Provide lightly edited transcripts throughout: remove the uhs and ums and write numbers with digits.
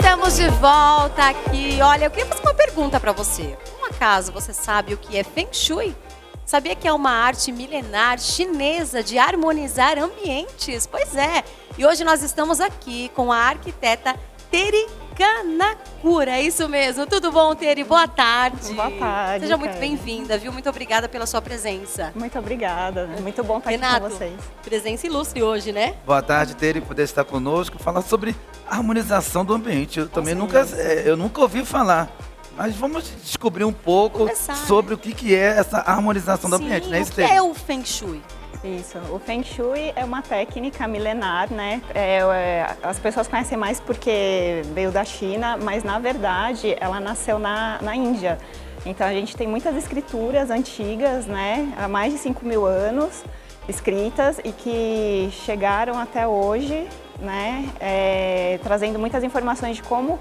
Estamos de volta aqui. Olha, eu queria fazer uma pergunta para você. Por acaso você sabe o que é Feng Shui? Sabia que é uma arte milenar chinesa de harmonizar ambientes? Pois é. E hoje nós estamos aqui com a arquiteta Teri Kanakura. É isso mesmo. Tudo bom, Teri? Boa tarde. Boa tarde. Seja muito bem-vinda, viu? Muito obrigada pela sua presença. Muito obrigada. Muito bom estar Renato, aqui com vocês. Presença ilustre hoje, né? Boa tarde, Teri, poder estar conosco, falar sobre a harmonização do ambiente. Eu também nunca ouvi falar, mas vamos descobrir um pouco sobre o que é essa harmonização do ambiente, né? O que é o Feng Shui? Isso, o Feng Shui é uma técnica milenar, né? As pessoas conhecem mais porque veio da China, mas na verdade ela nasceu na Índia. Então a gente tem muitas escrituras antigas, né? Há mais de 5.000 anos escritas e que chegaram até hoje, né? Trazendo muitas informações de como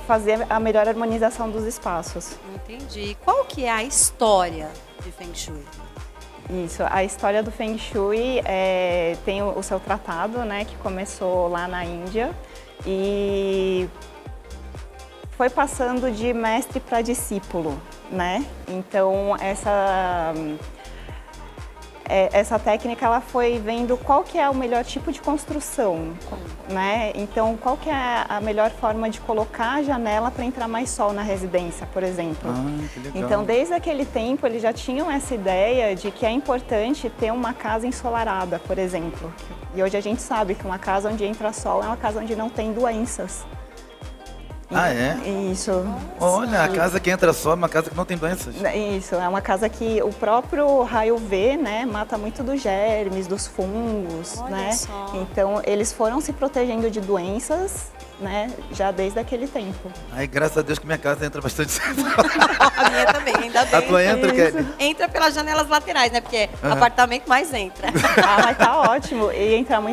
fazer a melhor harmonização dos espaços. Entendi. Qual que é a história de Feng Shui? Isso, a história do Feng Shui tem o seu tratado, né, que começou lá na Índia e foi passando de mestre para discípulo, né? Então essa técnica ela foi vendo qual que é o melhor tipo de construção, né? Então qual que é a melhor forma de colocar a janela para entrar mais sol na residência, por exemplo. Que legal. Então desde aquele tempo eles já tinham essa ideia de que é importante ter uma casa ensolarada, por exemplo. E hoje a gente sabe que uma casa onde entra sol é uma casa onde não tem doenças. Ah, é? Isso. Olha, a casa que entra só é uma casa que não tem doenças. Isso, é uma casa que o próprio raio V, né, mata muito dos germes, dos fungos, né? Só. Então, eles foram se protegendo de doenças, né, já desde aquele tempo. Ai, graças a Deus que minha casa entra bastante. A minha também, ainda bem. A tua entra, Kelly? Entra pelas janelas laterais, né? Porque apartamento mais entra. Ah, mas tá ótimo. E entrar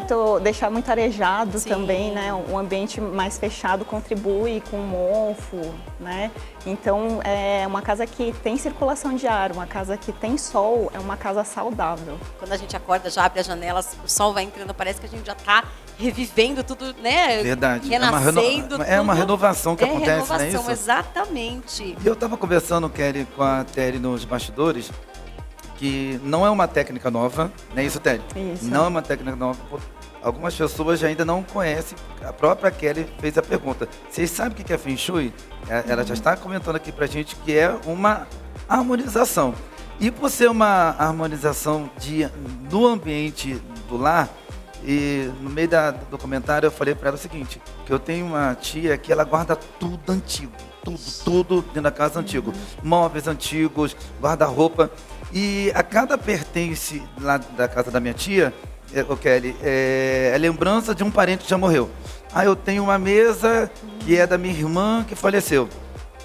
deixar muito arejado Sim. também, né? Um ambiente mais fechado contribui com mofo, né? Então, é uma casa que tem circulação de ar, uma casa que tem sol, é uma casa saudável. Quando a gente acorda, já abre as janelas, o sol vai entrando, parece que a gente já tá revivendo tudo, né? Verdade. Renascendo. É uma renovação que acontece, renovação, não é isso? Exatamente. E eu estava conversando, Kelly, com a Teri nos bastidores, que não é uma técnica nova, não é isso, Teri? Isso. Não é uma técnica nova. Algumas pessoas ainda não conhecem. A própria Kelly fez a pergunta. Vocês sabem o que é Feng Shui? Ela já está comentando aqui pra gente que é uma harmonização. E por ser uma harmonização do ambiente do lar, e no meio do comentário eu falei para ela o seguinte, que eu tenho uma tia que ela guarda tudo antigo, tudo dentro da casa antigo, móveis antigos, guarda-roupa, e a cada pertence lá da casa da minha tia, Kelly, é lembrança de um parente que já morreu. Ah, eu tenho uma mesa que é da minha irmã que faleceu.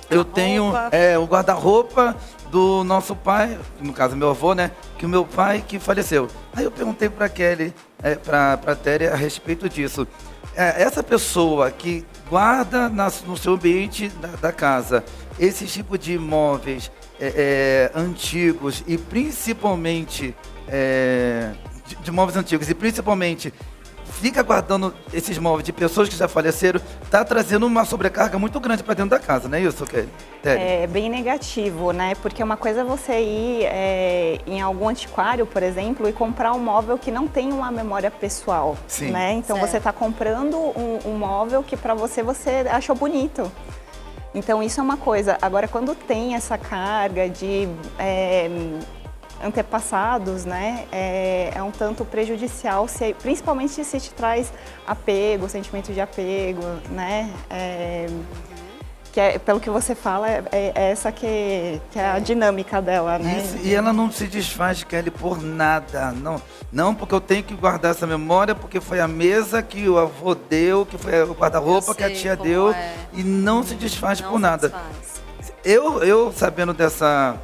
Eu tenho o guarda-roupa do nosso pai, no caso meu avô, né? Que o meu pai que faleceu. Aí eu perguntei para Kelly, para Teri a respeito disso. Essa pessoa que guarda no seu ambiente da casa esse tipo de móveis antigos e principalmente de móveis antigos e principalmente fica guardando esses móveis de pessoas que já faleceram, está trazendo uma sobrecarga muito grande para dentro da casa, não é isso, Kelly? É bem negativo, né? Porque uma coisa é você ir em algum antiquário, por exemplo, e comprar um móvel que não tem uma memória pessoal, Sim. né? Então Certo. você está comprando um móvel que para você achou bonito. Então isso é uma coisa. Agora, quando tem essa carga de antepassados, né, é um tanto prejudicial, principalmente se te traz apego, sentimento de apego, né, pelo que você fala, essa que é a dinâmica dela, né. Isso, e ela não se desfaz, Kelly, por nada, não porque eu tenho que guardar essa memória, porque foi a mesa que o avô deu, que foi o guarda-roupa que a tia deu, e não se desfaz por nada. Eu sabendo dessa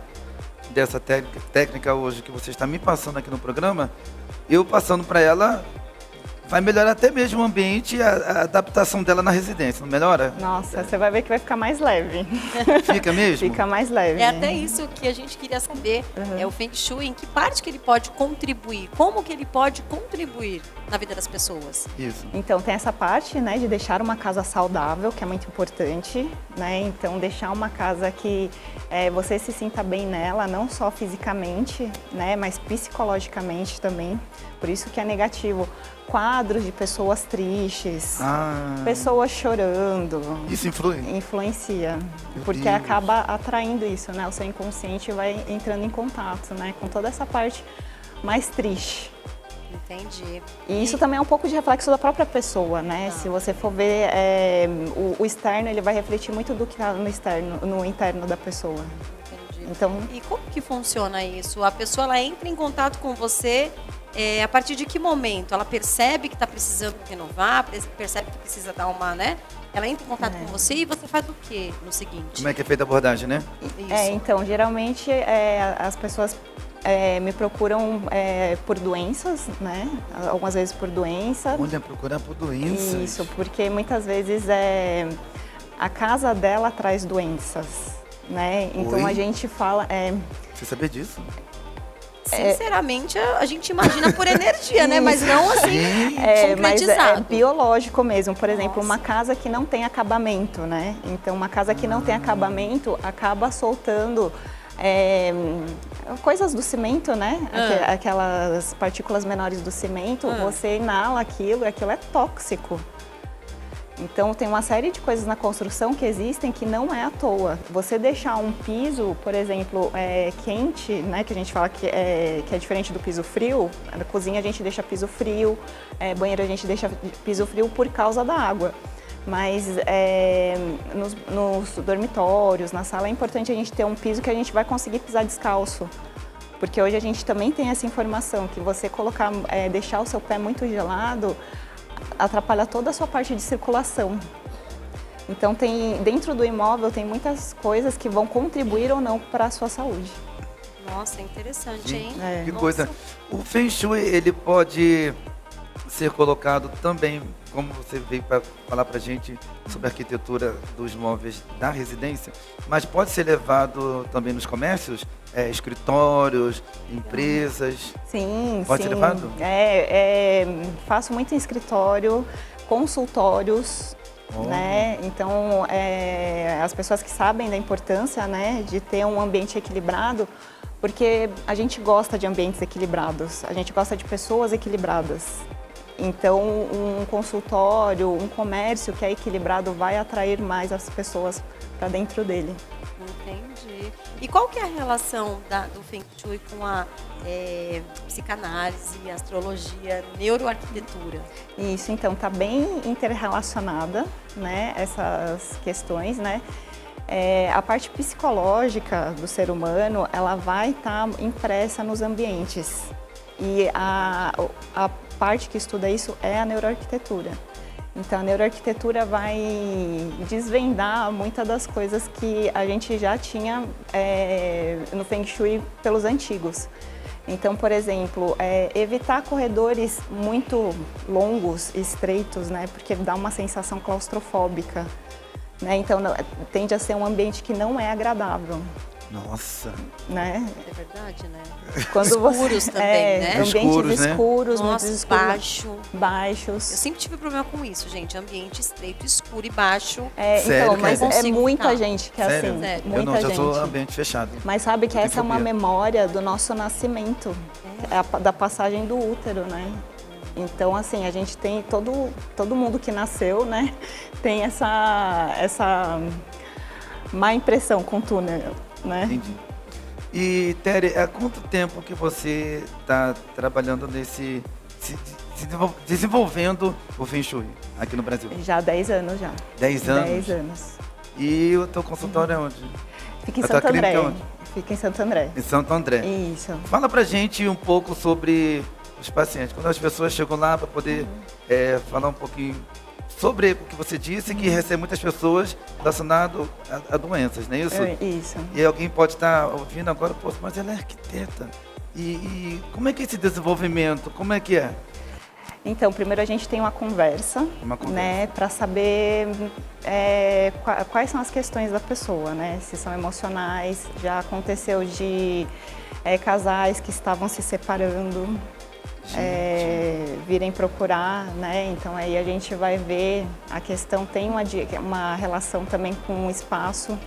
técnica hoje que você está me passando aqui no programa, eu passando para ela, vai melhorar até mesmo o ambiente e a adaptação dela na residência, não melhora? Nossa, você vai ver que vai ficar mais leve. Fica mesmo? Fica mais leve. É até isso que a gente queria saber, o Feng Shui, em que parte que ele pode contribuir, como que ele pode contribuir na vida das pessoas? Isso. Então tem essa parte, né, de deixar uma casa saudável, que é muito importante, né? Então deixar uma casa que você se sinta bem nela, não só fisicamente, né, mas psicologicamente também. Por isso que é negativo. Quadros de pessoas tristes, pessoas chorando. Isso influi? Influencia, Meu porque Deus. acaba atraindo isso, né? O seu inconsciente vai entrando em contato, né, com toda essa parte mais triste. Entendi. E isso também é um pouco de reflexo da própria pessoa, né? Se você for ver, o externo, ele vai refletir muito do que está no interno da pessoa. Entendi. Então, E como que funciona isso? A pessoa ela entra em contato com você a partir de que momento? Ela percebe que está precisando renovar, percebe que precisa dar uma, né? Ela entra em contato com você e você faz o quê no seguinte? Como é que é feita a abordagem, né? Isso. então, geralmente as pessoas me procuram por doenças, né? Algumas vezes por doença. Olha, procurar por doenças. Isso, porque muitas vezes a casa dela traz doenças, né? Então Oi? a gente fala... Você sabia disso? Sinceramente, a gente imagina por energia, né? Mas não assim, mas concretizado. biológico mesmo. Por exemplo, Nossa. uma casa que não tem acabamento, né? Então, uma casa que não tem acabamento acaba soltando coisas do cimento, né? Aquelas partículas menores do cimento, você inala aquilo e aquilo é tóxico. Então, tem uma série de coisas na construção que existem que não é à toa. Você deixar um piso, por exemplo, quente, né, que a gente fala que é diferente do piso frio, na cozinha a gente deixa piso frio, banheiro a gente deixa piso frio por causa da água. Mas nos dormitórios, na sala, é importante a gente ter um piso que a gente vai conseguir pisar descalço. Porque hoje a gente também tem essa informação, que você deixar o seu pé muito gelado, atrapalha toda a sua parte de circulação. Então, dentro do imóvel tem muitas coisas que vão contribuir ou não para a sua saúde. Nossa, interessante, hein? Que Nossa. coisa. O Feng Shui, ele pode ser colocado também, como você veio para falar para a gente sobre a arquitetura dos móveis da residência, mas pode ser levado também nos comércios, escritórios, empresas. Sim, Pode sim. ser levado? Faço muito em escritório, consultórios, Olha. né? Então, as pessoas que sabem da importância, né, de ter um ambiente equilibrado, porque a gente gosta de ambientes equilibrados, a gente gosta de pessoas equilibradas. Então, um consultório, um comércio que é equilibrado vai atrair mais as pessoas para dentro dele. Entendi. E qual que é a relação do Feng Shui com a psicanálise, astrologia, neuroarquitetura? Isso, então, está bem interrelacionada, né, essas questões, né? A parte psicológica do ser humano, ela vai estar impressa nos ambientes. E a parte que estuda isso é a neuroarquitetura. Então, a neuroarquitetura vai desvendar muitas das coisas que a gente já tinha no Feng Shui pelos antigos. Então, por exemplo, evitar corredores muito longos, estreitos, né, porque dá uma sensação claustrofóbica, né? Então, tende a ser um ambiente que não é agradável. Nossa. Né? É verdade, né? Quando Escuros também, né? Ambientes Escuros, né? escuros, Nossa, muito escuros. baixo. Eu Baixos. sempre tive problema com isso, gente. Ambiente estreito, escuro e baixo. Sério, Então, mas cara? é muita Ficar. gente que é Sério? assim. Sério? Eu Muita não, já gente. sou ambiente fechado. Mas sabe que Eu essa é tenho uma fobia. memória do nosso nascimento, da passagem do útero, né? Então, assim, a gente tem todo mundo que nasceu, né? Tem essa má impressão com o túnel, né? Entendi. E, Tere, há quanto tempo que você está trabalhando desenvolvendo o Feng Shui aqui no Brasil? Já há 10 anos já. 10 anos? 10 anos. E o teu consultório é onde? Fica em A tua Santo André. clínica é onde? Fica em Santo André. Em Santo André. Isso. Fala pra gente um pouco sobre os pacientes. Quando as pessoas chegam lá para poder falar um pouquinho sobre o que você disse, que recebe muitas pessoas relacionadas a doenças, não é isso? Isso. E alguém pode estar ouvindo agora, pô, mas ela é arquiteta. E como é que é esse desenvolvimento? Como é que é? Então, primeiro a gente tem uma conversa. Né, para saber quais são as questões da pessoa, né? Se são emocionais. Já aconteceu de casais que estavam se separando, virem procurar, né? Então aí a gente vai ver, a questão tem uma relação também com o espaço,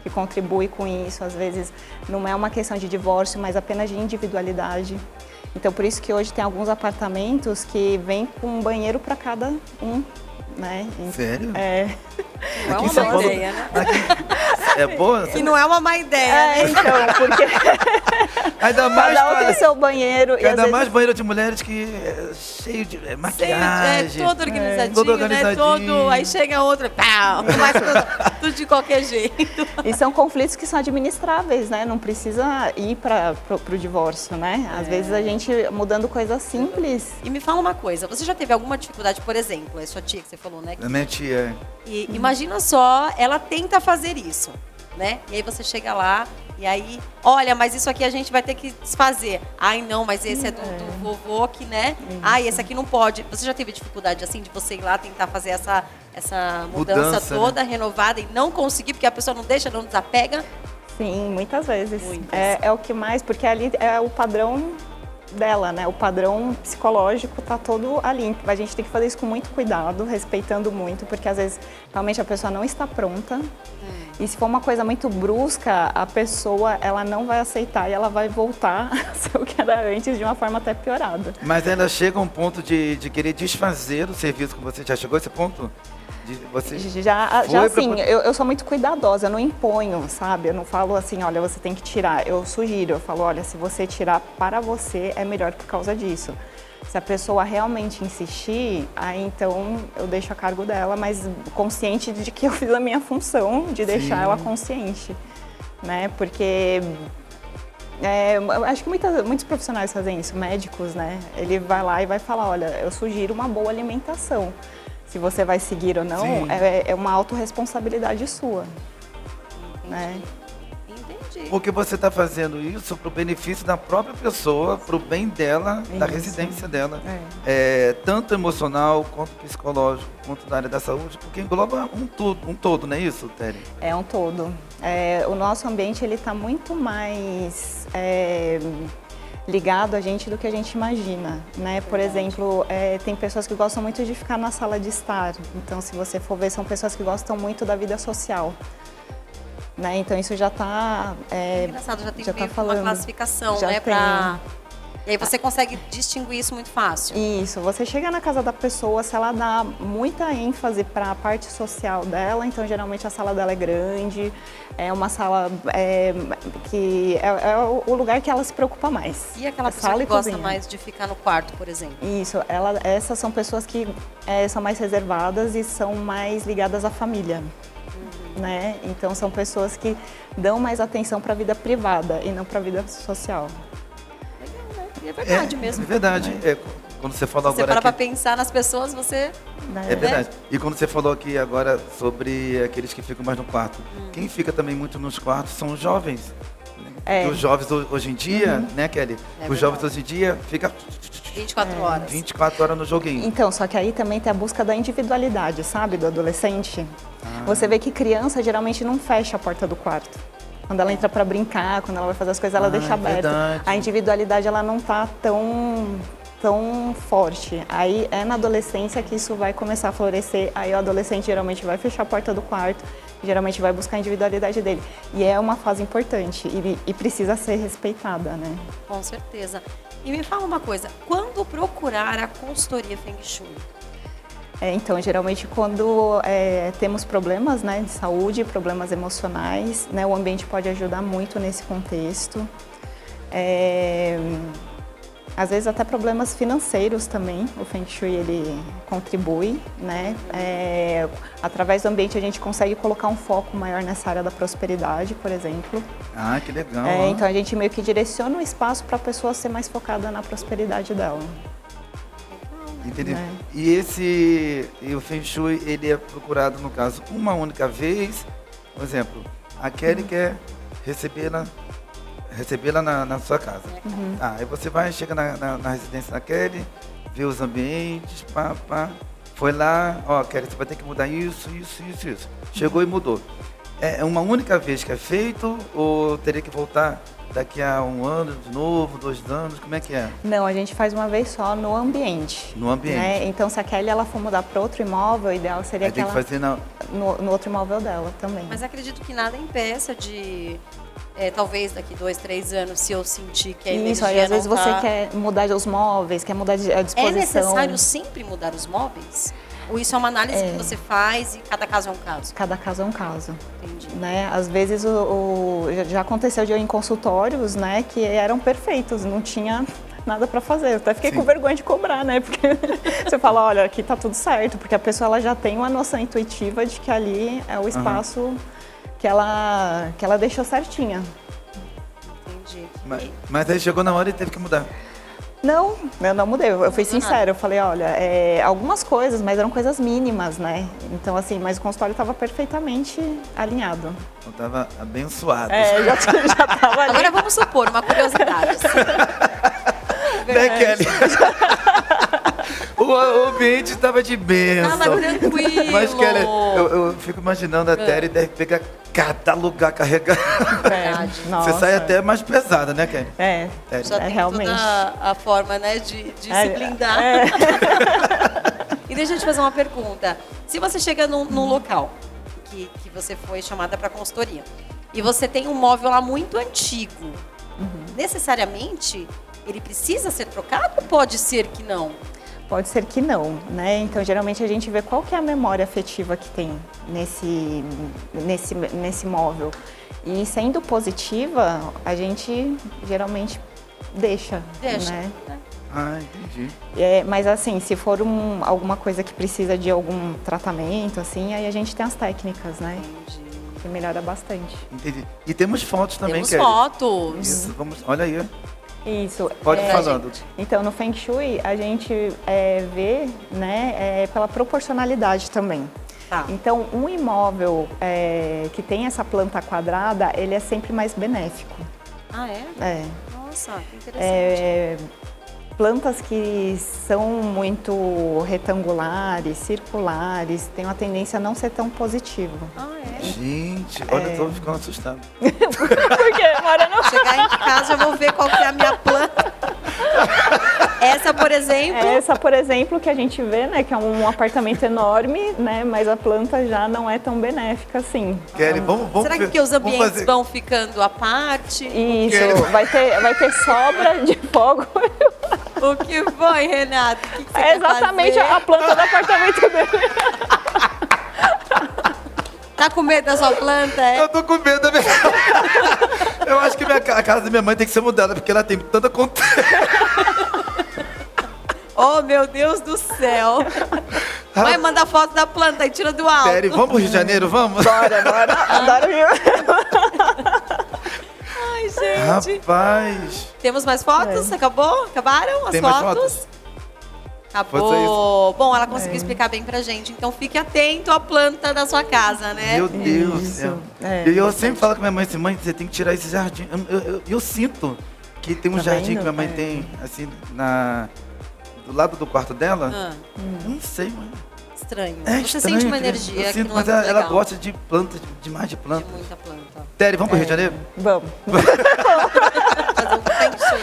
que contribui com isso. Às vezes não é uma questão de divórcio, mas apenas de individualidade. Então por isso que hoje tem alguns apartamentos que vem com um banheiro para cada um, né? Sério? Não é uma má ideia, né? É boa? Que não é uma má ideia, né? Então, porque Ainda mais, cada um tem seu banheiro. E às ainda vezes mais banheiro de mulheres que é cheio de maquiagem. Todo organizadinho, todo né? organizadinho. Aí chega outra, pá, faz tudo de qualquer jeito. E são conflitos que são administráveis, né? Não precisa ir para o divórcio, né? Às vezes a gente mudando coisas simples. E me fala uma coisa, você já teve alguma dificuldade, por exemplo, é sua tia que você falou, né? A minha tia. E imagina só, ela tenta fazer isso, né? E aí você chega lá e aí, olha, mas isso aqui a gente vai ter que desfazer. Ai, não, mas esse é do vovô que, né? Ai, esse aqui não pode. Você já teve dificuldade, assim, de você ir lá tentar fazer essa mudança toda, né? Renovada e não conseguir, porque a pessoa não deixa, não desapega? Sim, muitas vezes. Muitas. É o que mais, porque ali é o padrão dela, né? O padrão psicológico tá todo ali. A gente tem que fazer isso com muito cuidado, respeitando muito, porque às vezes realmente a pessoa não está pronta. E se for uma coisa muito brusca, a pessoa ela não vai aceitar e ela vai voltar a ser o que era antes de uma forma até piorada. Mas ainda chega a um ponto de querer desfazer o serviço que você já chegou a esse ponto? Já assim, eu sou muito cuidadosa, eu não imponho, sabe? Eu não falo assim, olha, você tem que tirar. Eu sugiro, eu falo, olha, se você tirar para você, é melhor por causa disso. Se a pessoa realmente insistir, aí então eu deixo a cargo dela, mas consciente de que eu fiz a minha função de deixar ela consciente, né? Porque acho que muitos profissionais fazem isso, médicos, né? Ele vai lá e vai falar, olha, eu sugiro uma boa alimentação. Se você vai seguir ou não, é uma autorresponsabilidade sua. Entendi. Né? Entendi. Porque você está fazendo isso para o benefício da própria pessoa, para o bem dela, da residência dela. Tanto emocional, quanto psicológico, quanto da área da saúde, porque engloba um todo, não é isso, Téria? É um todo. O nosso ambiente está muito mais ligado a gente do que a gente imagina, né? Por exemplo, tem pessoas que gostam muito de ficar na sala de estar. Então, se você for ver, são pessoas que gostam muito da vida social. Né? Então isso já está engraçado, já tem já meio tá que uma falando. classificação, Já né? tem. E aí você consegue distinguir isso muito fácil. Isso, você chega na casa da pessoa, se ela dá muita ênfase para a parte social dela, então geralmente a sala dela é grande, é uma sala que é o lugar que ela se preocupa mais. E aquela pessoa Sala que e gosta cozinha. mais de ficar no quarto, por exemplo? Isso, essas são pessoas que são mais reservadas e são mais ligadas à família. Né? Então são pessoas que dão mais atenção para a vida privada e não para a vida social. Legal, né? E é verdade mesmo. É verdade. Quando você falou Você agora para aqui, pensar nas pessoas, você... Né? é verdade. E quando você falou aqui agora sobre aqueles que ficam mais no quarto, quem fica também muito nos quartos são os jovens. Né? Os jovens hoje em dia, né, Kelly? Os jovens hoje em dia ficam 24 horas. 24 horas no joguinho. Então, só que aí também tem a busca da individualidade, sabe, do adolescente. Você vê que criança geralmente não fecha a porta do quarto. Quando ela entra para brincar, quando ela vai fazer as coisas, ela deixa aberta. Verdade. A individualidade ela não tá tão forte. Aí é na adolescência que isso vai começar a florescer. Aí o adolescente geralmente vai fechar a porta do quarto, geralmente vai buscar a individualidade dele. E é uma fase importante e precisa ser respeitada, né? Com certeza. E me fala uma coisa, quando procurar a consultoria Feng Shui? Então, geralmente quando temos problemas, né, de saúde, problemas emocionais, né, o ambiente pode ajudar muito nesse contexto. Às vezes até problemas financeiros também, o Feng Shui ele contribui, né? Através do ambiente a gente consegue colocar um foco maior nessa área da prosperidade, por exemplo. Ah, que legal. Então a gente meio que direciona o espaço para a pessoa ser mais focada na prosperidade dela. Entendi. Né? E o Feng Shui, ele é procurado, no caso, uma única vez. Por exemplo, a Kelly quer recebê-la na sua casa. Aí você vai, chega na residência da Kelly, vê os ambientes, foi lá, ó, Kelly, você vai ter que mudar isso. Chegou e mudou. é uma única vez que é feito ou teria que voltar daqui a 1 ano de novo, 2 anos? Como é que é? Não, a gente faz uma vez só no ambiente. No ambiente. Né? Então, se a Kelly ela for mudar para outro imóvel, o ideal seria Aí que tem ela que fazer na... no outro imóvel dela também. Mas acredito que nada impeça de, talvez daqui 2, 3 anos, se eu sentir que a energia Isso, aí às vezes não você tá... quer mudar os móveis, quer mudar a É disposição. necessário sempre mudar os móveis? Ou isso é uma análise É. que você faz e cada caso é um caso? Cada caso é um caso. Entendi. Né? Às vezes já aconteceu de eu ir em consultórios, né, que eram perfeitos, não tinha nada para fazer. Eu até fiquei Sim. com vergonha de cobrar, né? Porque você fala, olha, aqui tá tudo certo, porque a pessoa ela já tem uma noção intuitiva de que ali é o espaço que ela deixou certinha. Entendi. Mas aí chegou na hora e teve que mudar. Não, eu não mudei. Eu fui mudou nada. sincera. Eu falei, olha, algumas coisas, mas eram coisas mínimas, né? Então, assim, mas o consultório estava perfeitamente alinhado. Eu tava abençoado. Já tava ali. Agora vamos supor, uma curiosidade. Né, Kelly? O ambiente estava de bênção. Tava tranquilo. Mas, Kelly, eu fico imaginando a Terry deve pegar cada lugar carregado. Verdade. Nossa. Você sai até mais pesada, né, Kelly? Já É tem realmente. toda a forma, né, de se blindar. E deixa eu te fazer uma pergunta. Se você chega num local que você foi chamada para consultoria e você tem um móvel lá muito antigo, necessariamente ele precisa ser trocado ou pode ser que não? Pode ser que não, né? Então, geralmente a gente vê qual que é a memória afetiva que tem nesse móvel. E sendo positiva, a gente geralmente deixa. Deixa. Né? Ah, entendi. Mas assim, se for alguma coisa que precisa de algum tratamento, assim, aí a gente tem as técnicas, né? Entendi. Que melhora bastante. Entendi. E temos fotos também, Temos Kelly. fotos. Isso, vamos. Olha aí. Isso. Pode ir falando. Então, no Feng Shui, a gente vê, né, pela proporcionalidade também. Tá. Então, um imóvel que tem essa planta quadrada, ele é sempre mais benéfico. Ah, é? É. Nossa, que interessante. Plantas que são muito retangulares, circulares, têm uma tendência a não ser tão positivo. Ah, é? Gente, olha, eu tô ficando assustado. Porque mora no... Chegar em casa, eu vou ver qual que é a minha planta. Essa, por exemplo... Essa, por exemplo, que a gente vê, né, que é um apartamento enorme, né, mas a planta já não é tão benéfica assim. Kelly, vamos Será ver- que os vamos ambientes fazer- vão ficando à parte? Isso, vai ter sobra de fogo. O que foi, Renato? O que você É quer exatamente fazer? a planta do apartamento dele. Tá com medo da sua planta, é? Eu tô com medo da minha... Eu acho que a casa da minha mãe tem que ser mudada, porque ela tem tanta conta. Oh, meu Deus do céu. Vai mandar foto da planta e tira do alto. Sério, vamos pro Rio de Janeiro, vamos? Bora. Adoro Rio. Ai, gente. Rapaz. Temos mais fotos? Acabou? Acabaram as Tem mais fotos? fotos? Acabou. Foi só Bom, ela conseguiu explicar bem pra gente. Então fique atento à planta da sua casa, né? Meu Deus do Isso. céu. É, E eu bastante. sempre falo com minha mãe assim, mãe, você tem que tirar esse jardim. Eu sinto que tem um Tá jardim vendo? que minha mãe tem, assim, do lado do quarto dela. Ah, Eu não sei, mãe. estranho. É Você estranho, sente uma eu energia que sinto, não é mas muito ela legal. gosta de planta, demais de De planta. muita planta. Terry, vamos pro Rio de Janeiro? Vamos. Fazer um feng shui.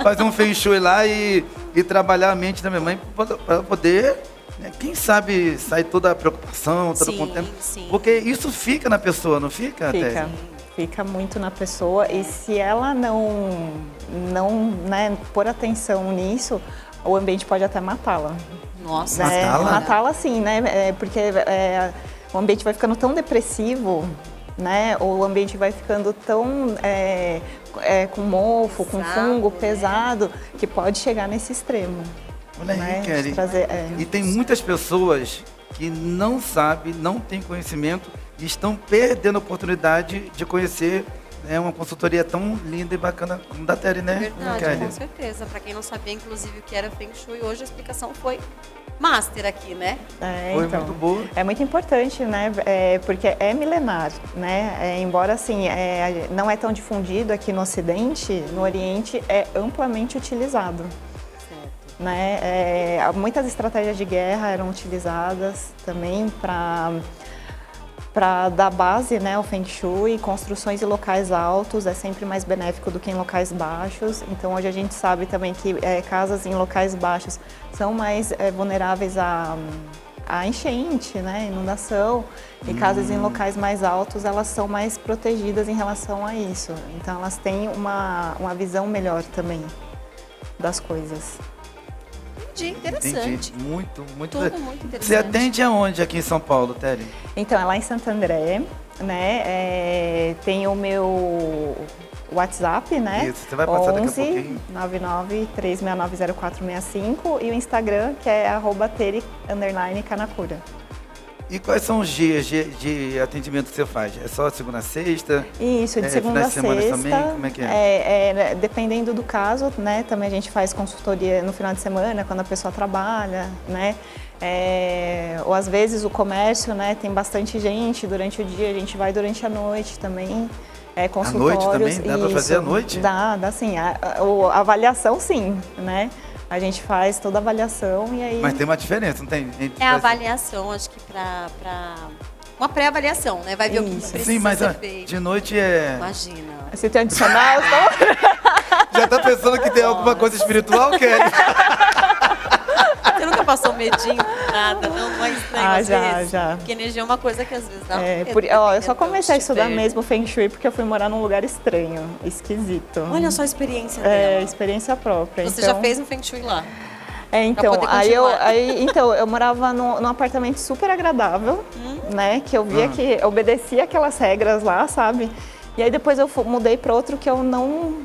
Fazer um feng shui lá e trabalhar a mente da minha mãe para poder, né, quem sabe, sair toda a preocupação, todo o Sim, contempo. sim. Porque isso fica na pessoa, não fica, Fica. Terry? Fica muito na pessoa e se ela não né, pôr atenção nisso, o ambiente pode até matá-la. Nossa. Né? Matá-la? Matá-la sim, né? Porque o ambiente vai ficando tão depressivo, né? O ambiente vai ficando tão com mofo, com Pesado, fungo, né? pesado, que pode chegar nesse extremo. Olha né? aí, Kelly. E tem muitas pessoas que não sabem, não têm conhecimento e estão perdendo a oportunidade de conhecer, né, uma consultoria tão linda e bacana como da Terry, né, Verdade, Kelly? com certeza. Pra quem não sabia, inclusive, o que era Feng Shui, hoje a explicação foi master aqui, né? Foi Então, muito boa. é muito importante, né? Porque é milenar, né? Embora assim, não é tão difundido aqui no Ocidente, no Oriente é amplamente utilizado. Certo. Né? Muitas estratégias de guerra eram utilizadas também para para dar base, né, ao Feng Shui. Construções em locais altos é sempre mais benéfico do que em locais baixos. Então hoje a gente sabe também que casas em locais baixos são mais vulneráveis a enchente, né, inundação. E casas em locais mais altos, elas são mais protegidas em relação a isso. Então elas têm uma visão melhor também das coisas. Interessante. Entendi. Muito Tudo muito interessante. Você atende aonde aqui em São Paulo, Teri? Então, é lá em Santo André, né? Tem o meu WhatsApp, né? Isso, você vai passar daqui a pouquinho. 99-369-0465 e o Instagram, que é @teri_kanakura. E quais são os dias de atendimento que você faz? É só segunda a sexta? Isso, de segunda a sexta. Finais de semana também? Como é que é? Dependendo do caso, né? Também a gente faz consultoria no final de semana, quando a pessoa trabalha, né? Ou às vezes o comércio, né? Tem bastante gente durante o dia, a gente vai durante a noite também. Consultórios. À noite também? Dá para fazer à noite? Dá sim. A avaliação, sim, né? A gente faz toda a avaliação e aí... Mas tem uma diferença, não tem? A avaliação, acho que para uma pré-avaliação, né? Vai ver o que precisa Sim, mas ser feito. de noite é... Imagina. Você tem adicional? Já tá pensando que tem alguma coisa espiritual, Kelly? Você nunca passou medinho, nada, não é estranho às vezes? Já. Porque energia é uma coisa que às vezes dá eu só comecei a estudar mesmo Feng Shui porque eu fui morar num lugar estranho, esquisito. Olha só a experiência dela. Experiência própria. Você já fez um Feng Shui lá? Então, eu morava num apartamento super agradável, né? Que eu via que obedecia aquelas regras lá, sabe? E aí depois eu mudei para outro que eu não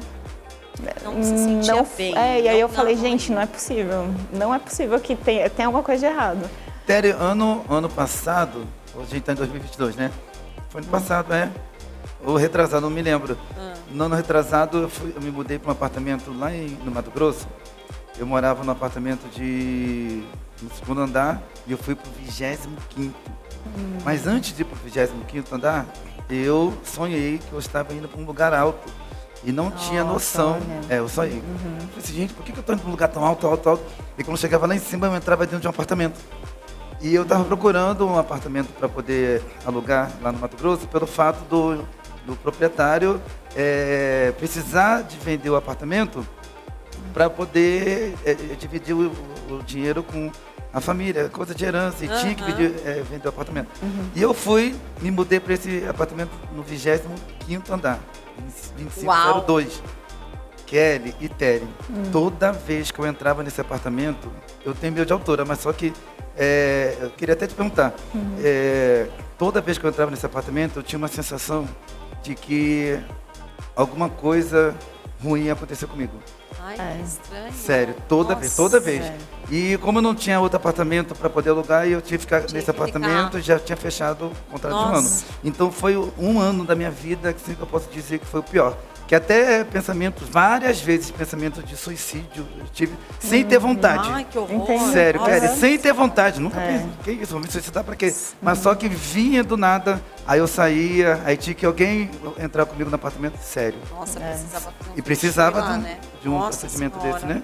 se sentia bem. E aí eu falei, gente, não é possível. Não é possível que tem alguma coisa de errado. Teri, ano passado, hoje a gente está em 2022, né? Foi ano passado, ou retrasado, não me lembro. No ano retrasado, eu me mudei para um apartamento lá no Mato Grosso. Eu morava num apartamento no segundo andar e eu fui para o 25º. Mas antes de ir para o 25º andar, eu sonhei que eu estava indo para um lugar alto. E não tinha noção. Eu sonhei. Eu falei assim, gente, por que eu estou indo para um lugar tão alto, alto, alto? E quando eu chegava lá em cima, eu entrava dentro de um apartamento. E eu estava procurando um apartamento para poder alugar lá no Mato Grosso, pelo fato do proprietário precisar de vender o apartamento para poder dividir o dinheiro com a família, coisa de herança, e tinha que vender o apartamento. E eu me mudei para esse apartamento no 25º andar, 2502. Kelly e Teri, toda vez que eu entrava nesse apartamento, eu tenho medo de altura, mas só que eu queria até te perguntar, toda vez que eu entrava nesse apartamento, eu tinha uma sensação de que alguma coisa ruim ia acontecer comigo. Ai, que estranho. Sério, toda vez. E como eu não tinha outro apartamento para poder alugar, eu tive que ficar nesse apartamento, já tinha fechado o contrato de um ano. Então foi um ano da minha vida que eu posso dizer que foi o pior. Que até várias vezes pensamentos de suicídio eu tive, sem ter vontade. Ai, que horror. Sério, Kelly, sem ter vontade. Nunca pensei, que isso, vou me suicidar pra quê? Mas só que vinha do nada, aí eu saía, aí tinha que alguém entrar comigo no apartamento, sério. Nossa, precisava fazer E precisava lá, né? de um procedimento desse, né?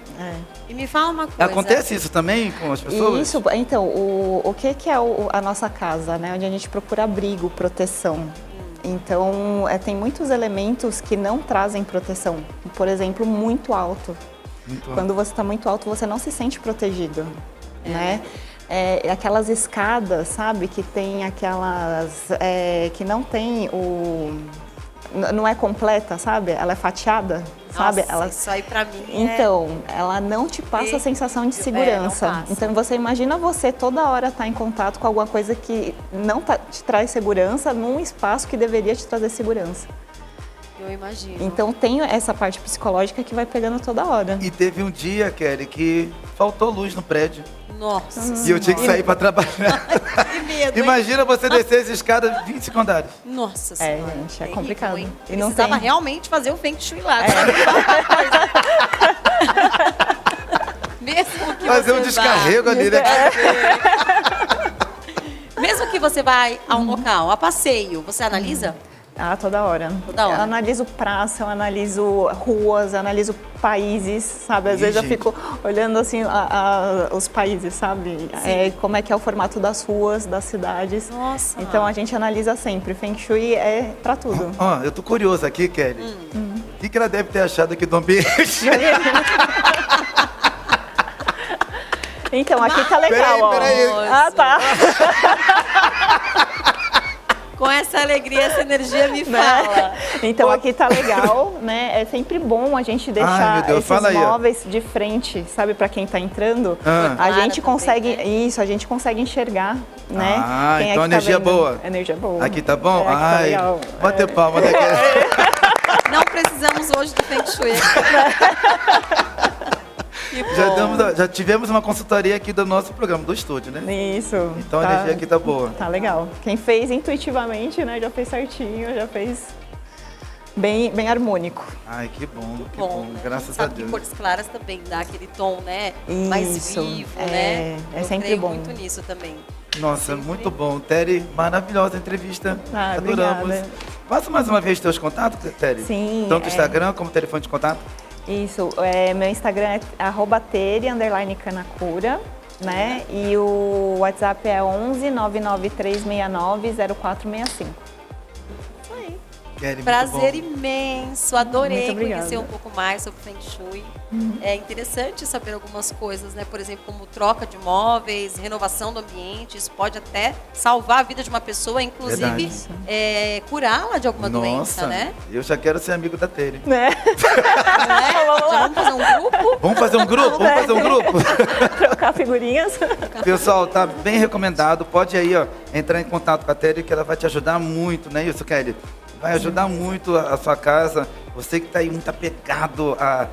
E me fala uma coisa. Acontece isso também com as pessoas? Isso, então, o que é a nossa casa, né? Onde a gente procura abrigo, proteção. Então, tem muitos elementos que não trazem proteção. Por exemplo, muito alto. Quando você está muito alto, você não se sente protegido, né? Aquelas escadas, sabe? Que tem aquelas... que não tem não é completa, sabe? Ela é fatiada, sabe? Nossa, isso aí pra mim Então, ela não te passa a sensação de segurança. Então, você imagina você toda hora estar em contato com alguma coisa que não te traz segurança num espaço que deveria te trazer segurança. Eu imagino. Então, tem essa parte psicológica que vai pegando toda hora. E teve um dia, Kelly, que faltou luz no prédio. Nossa. E eu tinha que sair para trabalhar. Que medo, Imagina você descer as escadas 25 andares. Nossa Senhora. Gente, é complicado. E não precisava realmente fazer o Feng Shui lá. Mesmo que fazer um descarrego ali, né? Mesmo que você vai a um local, a passeio, você analisa? Ah, toda hora. Toda hora. Eu analiso praça, eu analiso ruas, eu analiso países, sabe? Às vezes eu gente. fico olhando assim os países, sabe? Como é que é o formato das ruas, das cidades. Nossa. Então a gente analisa sempre. Feng Shui é pra tudo. Ó, eu tô curioso aqui, Kelly. O que ela deve ter achado aqui do ambiente? Então, aqui tá legal, ó. Peraí. Ah, tá. Com essa alegria, essa energia me fala. Então aqui tá legal, né? É sempre bom a gente Ai, deixar meu Deus, esses fala aí, ó. móveis de frente, sabe, para quem tá entrando. Ah. A gente Clara consegue, também, né? isso, a gente consegue enxergar, né? Ah, Quem é então que tá energia vendo. boa. Energia boa. Aqui tá bom? É, aqui tá Ai, legal. bater palma, né, Kelly? Não precisamos hoje de Feng Shui. Que bom. Já tivemos uma consultoria aqui do nosso programa, do estúdio, né? Isso. Então a energia aqui tá boa. Tá legal. Quem fez intuitivamente, né? Já fez certinho, já fez bem harmônico. Ai, que bom, Né? graças a Sabe que Deus. cores claras também dá aquele tom, né? Mais Isso, vivo, é, né? é Eu sempre creio bom. muito nisso também. Nossa, muito bom. Terry, maravilhosa entrevista. Ah, Adoramos. obrigada. Passa mais uma vez teus contatos, Terry? Sim, Tanto o é. Instagram como o telefone de contato? Isso, meu Instagram é @tere_kanakura, né? E o WhatsApp é 11 99369 0465. Isso aí. Kelly, muito Prazer bom. imenso, adorei Muito obrigada. conhecer um pouco mais sobre Feng Shui. É interessante saber algumas coisas, né? Por exemplo, como troca de móveis, renovação do ambiente, isso pode até salvar a vida de uma pessoa, inclusive Verdade. curá-la de alguma Nossa, doença, né? eu já quero ser amigo da Terry. Né? Já vamos fazer um grupo? Vamos fazer um grupo? Vamos fazer um grupo? Trocar figurinhas. Pessoal, tá bem recomendado. Pode aí, ó, entrar em contato com a Terry que ela vai te ajudar muito, não é isso, Kelly? Vai ajudar muito a sua casa. Você que está aí muito apegado a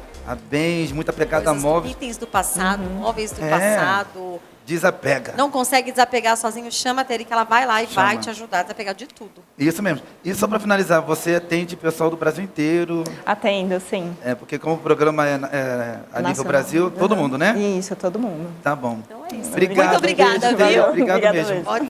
bens, muito apegado a Coisas, móveis. itens do passado, móveis do É. passado. Desapega. Não consegue desapegar sozinho, chama a Teri que ela vai lá e Chama. vai te ajudar a desapegar de tudo. Isso mesmo. E só para finalizar, você atende pessoal do Brasil inteiro? Atendo, sim. É, porque como o programa é a nível Nacional. Brasil, todo mundo, né? Isso, todo mundo. Tá bom. Então é isso. Obrigado, Muito obrigada, beijo, viu? Obrigado Obrigada mesmo. mesmo. Ótimo.